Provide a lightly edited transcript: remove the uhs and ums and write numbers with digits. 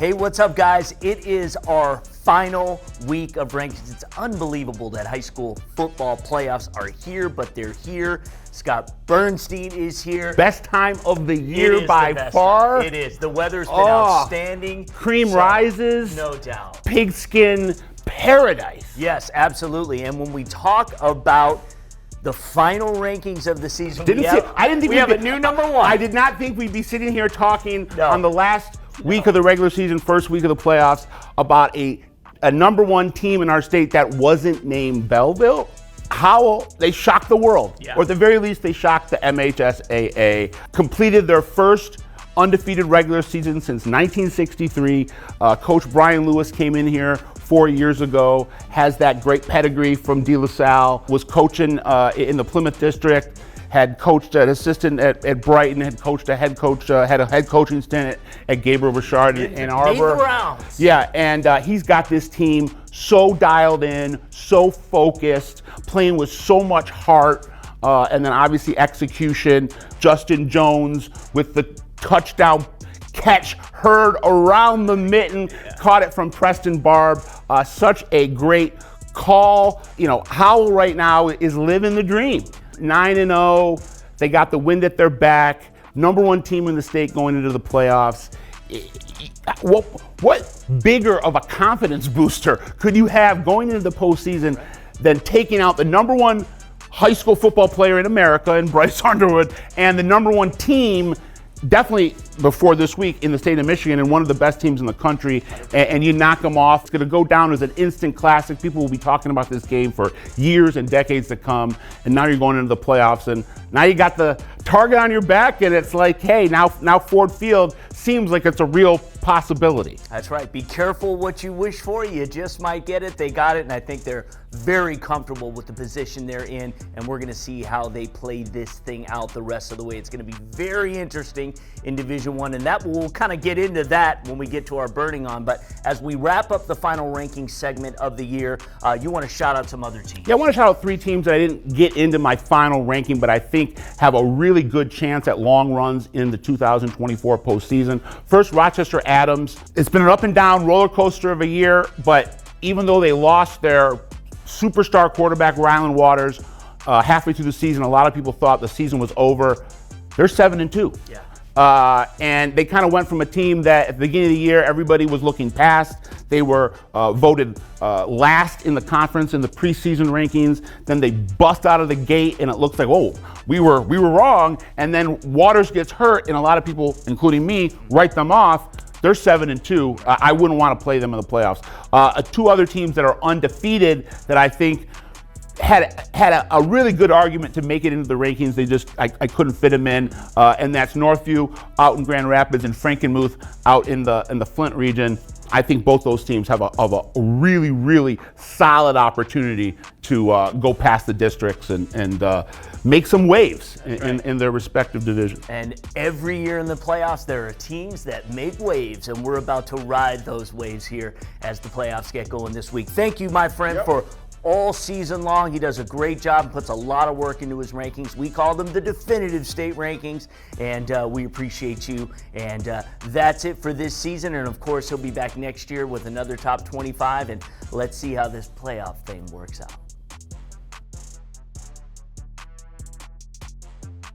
Hey, what's up, guys? It is our final week of rankings. It's unbelievable that high school football playoffs are here, but they're here. Scott Bernstein is here. Best time of the year by far. It is. The weather's been outstanding. Cream rises. No doubt. Pigskin paradise. Yes, absolutely. And when we talk about the final rankings of the season, I didn't think we have a new number one. I did not think we'd be sitting here talking on the last week of the regular season, first week of the playoffs, about a number one team in our state that wasn't named Belleville. Howell, they shocked the world, or at the very least, they shocked the MHSAA. Completed their first undefeated regular season since 1963. Coach Brian Lewis came in here 4 years ago, has that great pedigree from De La Salle, was coaching in the Plymouth District, had coached an assistant at Brighton, had coached a head coach, had a head coaching stint at Gabriel Richard in Ann Arbor. Yeah, and he's got this team so dialed in, so focused, playing with so much heart, and then obviously execution. Justin Jones with the touchdown catch heard around the mitten, caught it from Preston Barb. Such a great call. You know, Howell right now is living the dream. 9-0, they got the wind at their back, number one team in the state going into the playoffs. What bigger of a confidence booster could you have going into the postseason than taking out the number one high school football player in America in Bryce Underwood and the number one team definitely before this week in the state of Michigan and one of the best teams in the country, and you knock them off. It's going to go down as an instant classic. People will be talking about this game for years and decades to come, and now you're going into the playoffs, and now you got the target on your back, and it's like, hey, now Ford Field seems like it's a real possibility. That's right. Be careful what you wish for. You just might get it. They got it, and I think they're very comfortable with the position they're in, and we're going to see how they play this thing out the rest of the way. It's going to be very interesting in Division I, and that we'll kind of get into that when we get to our burning on. But as we wrap up the final ranking segment of the year, you want to shout out some other teams. Yeah, I want to shout out three teams that I didn't get into my final ranking, but I think have a really good chance at long runs in the 2024 postseason. First, Rochester Adams. It's been an up and down roller coaster of a year, but even though they lost their superstar quarterback Rylan Waters halfway through the season, a lot of people thought the season was over. They're 7-2. Yeah. And they kind of went from a team that at the beginning of the year everybody was looking past. They were voted last in the conference in the preseason rankings. Then they bust out of the gate, and it looks like, oh, we were wrong. And then Waters gets hurt, and a lot of people, including me, write them off. They're 7-2. I wouldn't want to play them in the playoffs. Two other teams that are undefeated that I think had a really good argument to make it into the rankings. They just I couldn't fit them in, and that's Northview out in Grand Rapids and Frankenmuth out in the Flint region. I think both those teams have a really, really solid opportunity to go past the districts and make some waves in their respective divisions. And every year in the playoffs, there are teams that make waves, and we're about to ride those waves here as the playoffs get going this week. Thank you, my friend, for all season long. He does a great job and puts a lot of work into his rankings. We call them the definitive state rankings, and we appreciate you. And that's it for this season. And of course, he'll be back next year with another top 25, and let's see how this playoff thing works out.